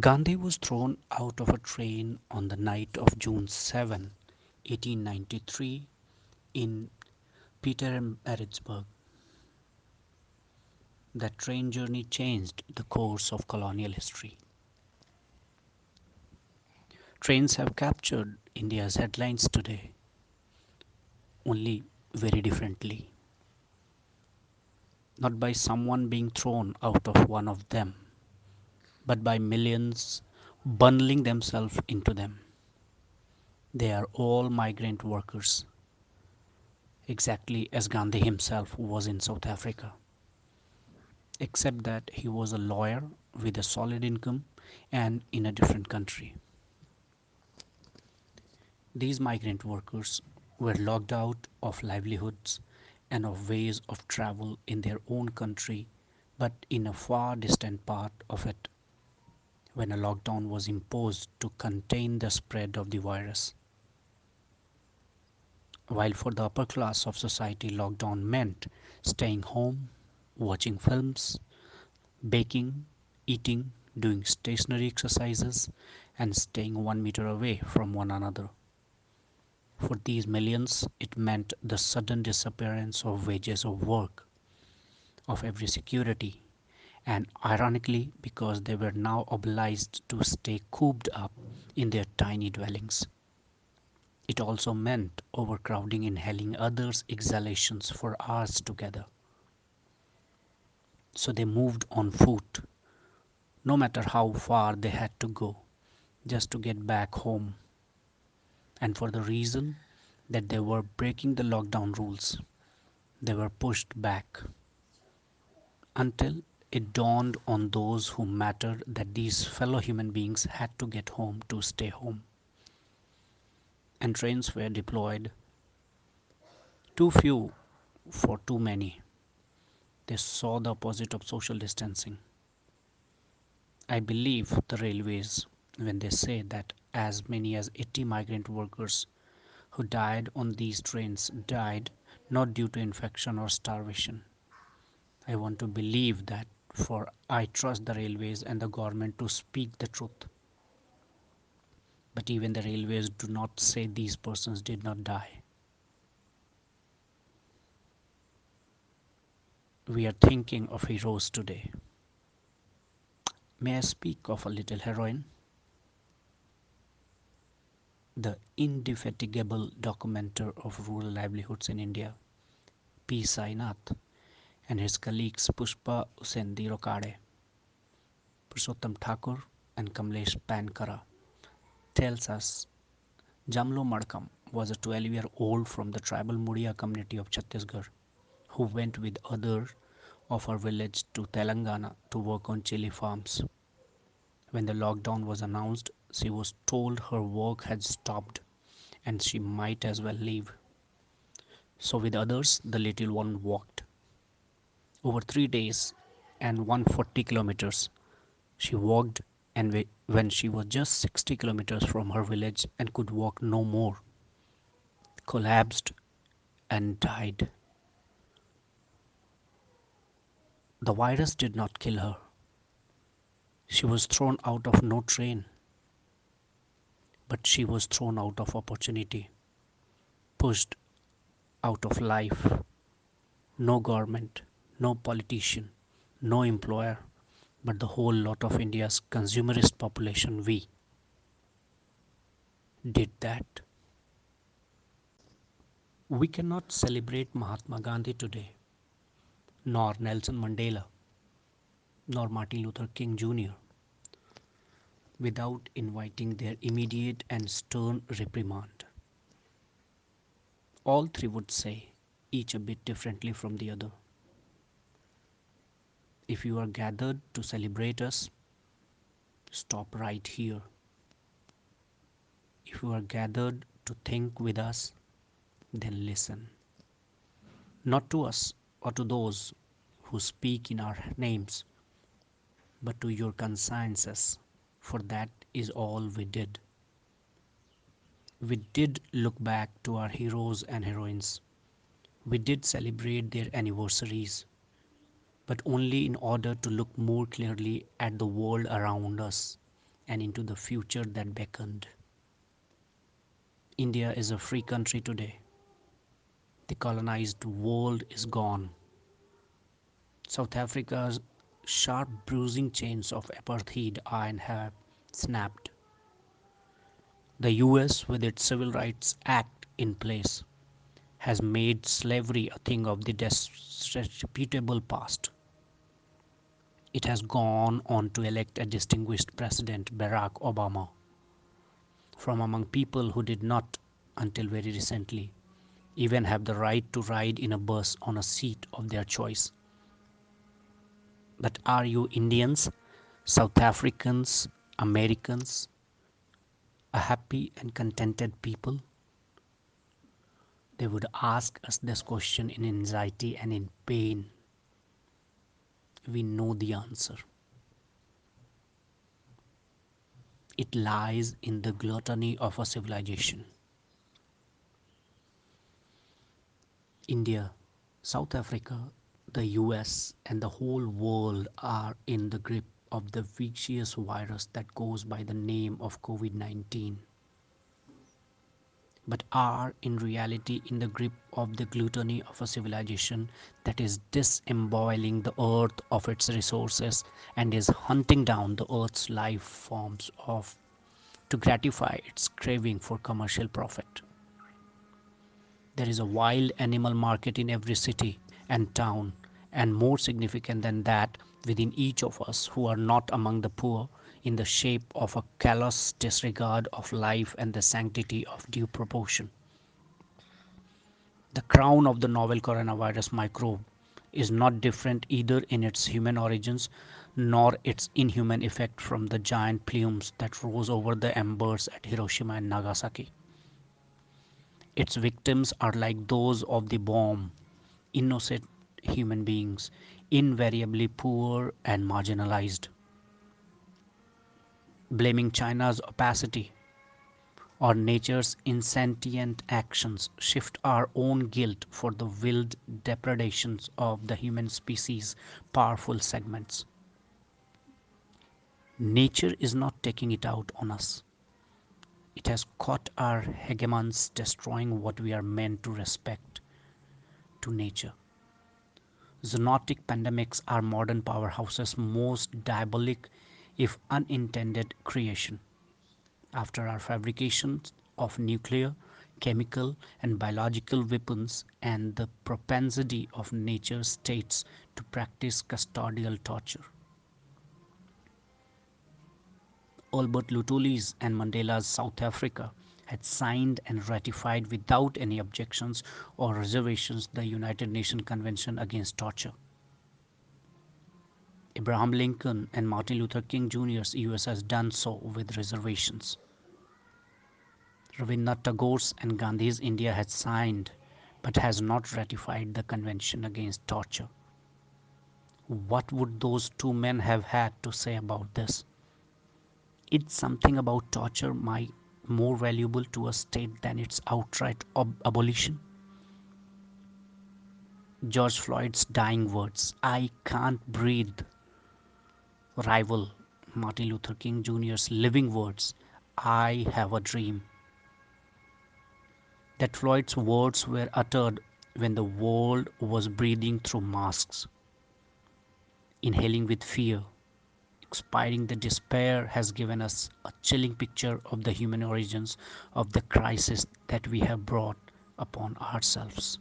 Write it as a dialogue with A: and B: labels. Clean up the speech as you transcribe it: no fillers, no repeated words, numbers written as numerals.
A: Gandhi was thrown out of a train on the night of June 7, 1893 in Pietermaritzburg. That train journey changed the course of colonial history. Trains have captured India's headlines today, only very differently. Not by someone being thrown out of one of them, but by millions bundling themselves into them. They are all migrant workers, exactly as Gandhi himself was in South Africa, except that he was a lawyer with a solid income and in a different country. These migrant workers were locked out of livelihoods and of ways of travel in their own country, but in a far distant part of it when a lockdown was imposed to contain the spread of the virus. While for the upper class of society, lockdown meant staying home, watching films, baking, eating, doing stationary exercises, and staying 1 meter away from one another. For these millions, it meant the sudden disappearance of wages of work, of every security, and ironically, because they were now obliged to stay cooped up in their tiny dwellings. It also meant overcrowding, inhaling others' exhalations for hours together. So they moved on foot, no matter how far they had to go, just to get back home, and for the reason that they were breaking the lockdown rules. They were pushed back until it dawned on those who mattered that these fellow human beings had to get home to stay home. And trains were deployed, too few for too many. They saw the opposite of social distancing. I believe the railways when they say that as many as 80 migrant workers who died on these trains died not due to infection or starvation. I want to believe that, for I trust the railways and the government to speak the truth. But even the railways do not say these persons did not die. We are thinking of heroes today. May I speak of a little heroine? The indefatigable documenter of rural livelihoods in India, P. Sainath, and his colleagues Pushpa Usendi Rokade, Purushottam Thakur, and Kamlesh Pankara, tells us Jamlo Madkam was a 12-year-old from the tribal Mudia community of Chhattisgarh who went with others of her village to Telangana to work on chili farms. When the lockdown was announced, she was told her work had stopped and she might as well leave. So, with others, the little one walked. Over 3 days and 140 kilometers, she walked, and when she was just 60 kilometers from her village and could walk no more, collapsed and died. The virus did not kill her. She was thrown out of no train, but she was thrown out of opportunity, pushed out of life. No government, no politician, no employer, but the whole lot of India's consumerist population, we did that. We cannot celebrate Mahatma Gandhi today, nor Nelson Mandela, nor Martin Luther King Jr., without inviting their immediate and stern reprimand. All three would say, each a bit differently from the other. If you are gathered to celebrate us, stop right here. If you are gathered to think with us, then listen. Not to us or to those who speak in our names, but to your consciences, for that is all we did. We did look back to our heroes and heroines. We did celebrate their anniversaries, but only in order to look more clearly at the world around us and into the future that beckoned. India is a free country today. The colonized world is gone. South Africa's sharp bruising chains of apartheid iron have snapped. The US, with its Civil Rights Act in place, has made slavery a thing of the disreputable past. It has gone on to elect a distinguished President, Barack Obama, from among people who did not, until very recently, even have the right to ride in a bus on a seat of their choice. But are you Indians, South Africans, Americans, a happy and contented people? They would ask us this question in anxiety and in pain. We know the answer. It lies in the gluttony of a civilization. India, South Africa, the US, and the whole world are in the grip of the vicious virus that goes by the name of COVID 19, but are in reality in the grip of the gluttony of a civilization that is disemboweling the earth of its resources and is hunting down the earth's life forms of to gratify its craving for commercial profit. There is a wild animal market in every city and town, and more significant than that, within each of us who are not among the poor, in the shape of a callous disregard of life and the sanctity of due proportion. The crown of the novel coronavirus microbe is not different either in its human origins nor its inhuman effect from the giant plumes that rose over the embers at Hiroshima and Nagasaki. Its victims are like those of the bomb, innocent human beings, invariably poor and marginalized. Blaming China's opacity or nature's insentient actions shift our own guilt for the willed depredations of the human species' powerful segments. Nature is not taking it out on us. It has caught our hegemons destroying what we are meant to respect to nature. Zoonotic pandemics are modern powerhouses' most diabolic, if unintended, creation. After our fabrication of nuclear, chemical, and biological weapons and the propensity of nature states to practice custodial torture. Albert Lutuli's and Mandela's South Africa had signed and ratified without any objections or reservations the United Nations Convention Against Torture. Abraham Lincoln and Martin Luther King Jr.'s US has done so with reservations. Rabindranath Tagore's and Gandhi's India has signed but has not ratified the Convention Against Torture. What would those two men have had to say about this? Is something about torture more valuable to a state than its outright abolition? George Floyd's dying words, "I can't breathe," rival Martin Luther King Jr.'s living words, "I have a dream." That Floyd's words were uttered when the world was breathing through masks, inhaling with fear, expiring the despair has given us a chilling picture of the human origins of the crisis that we have brought upon ourselves.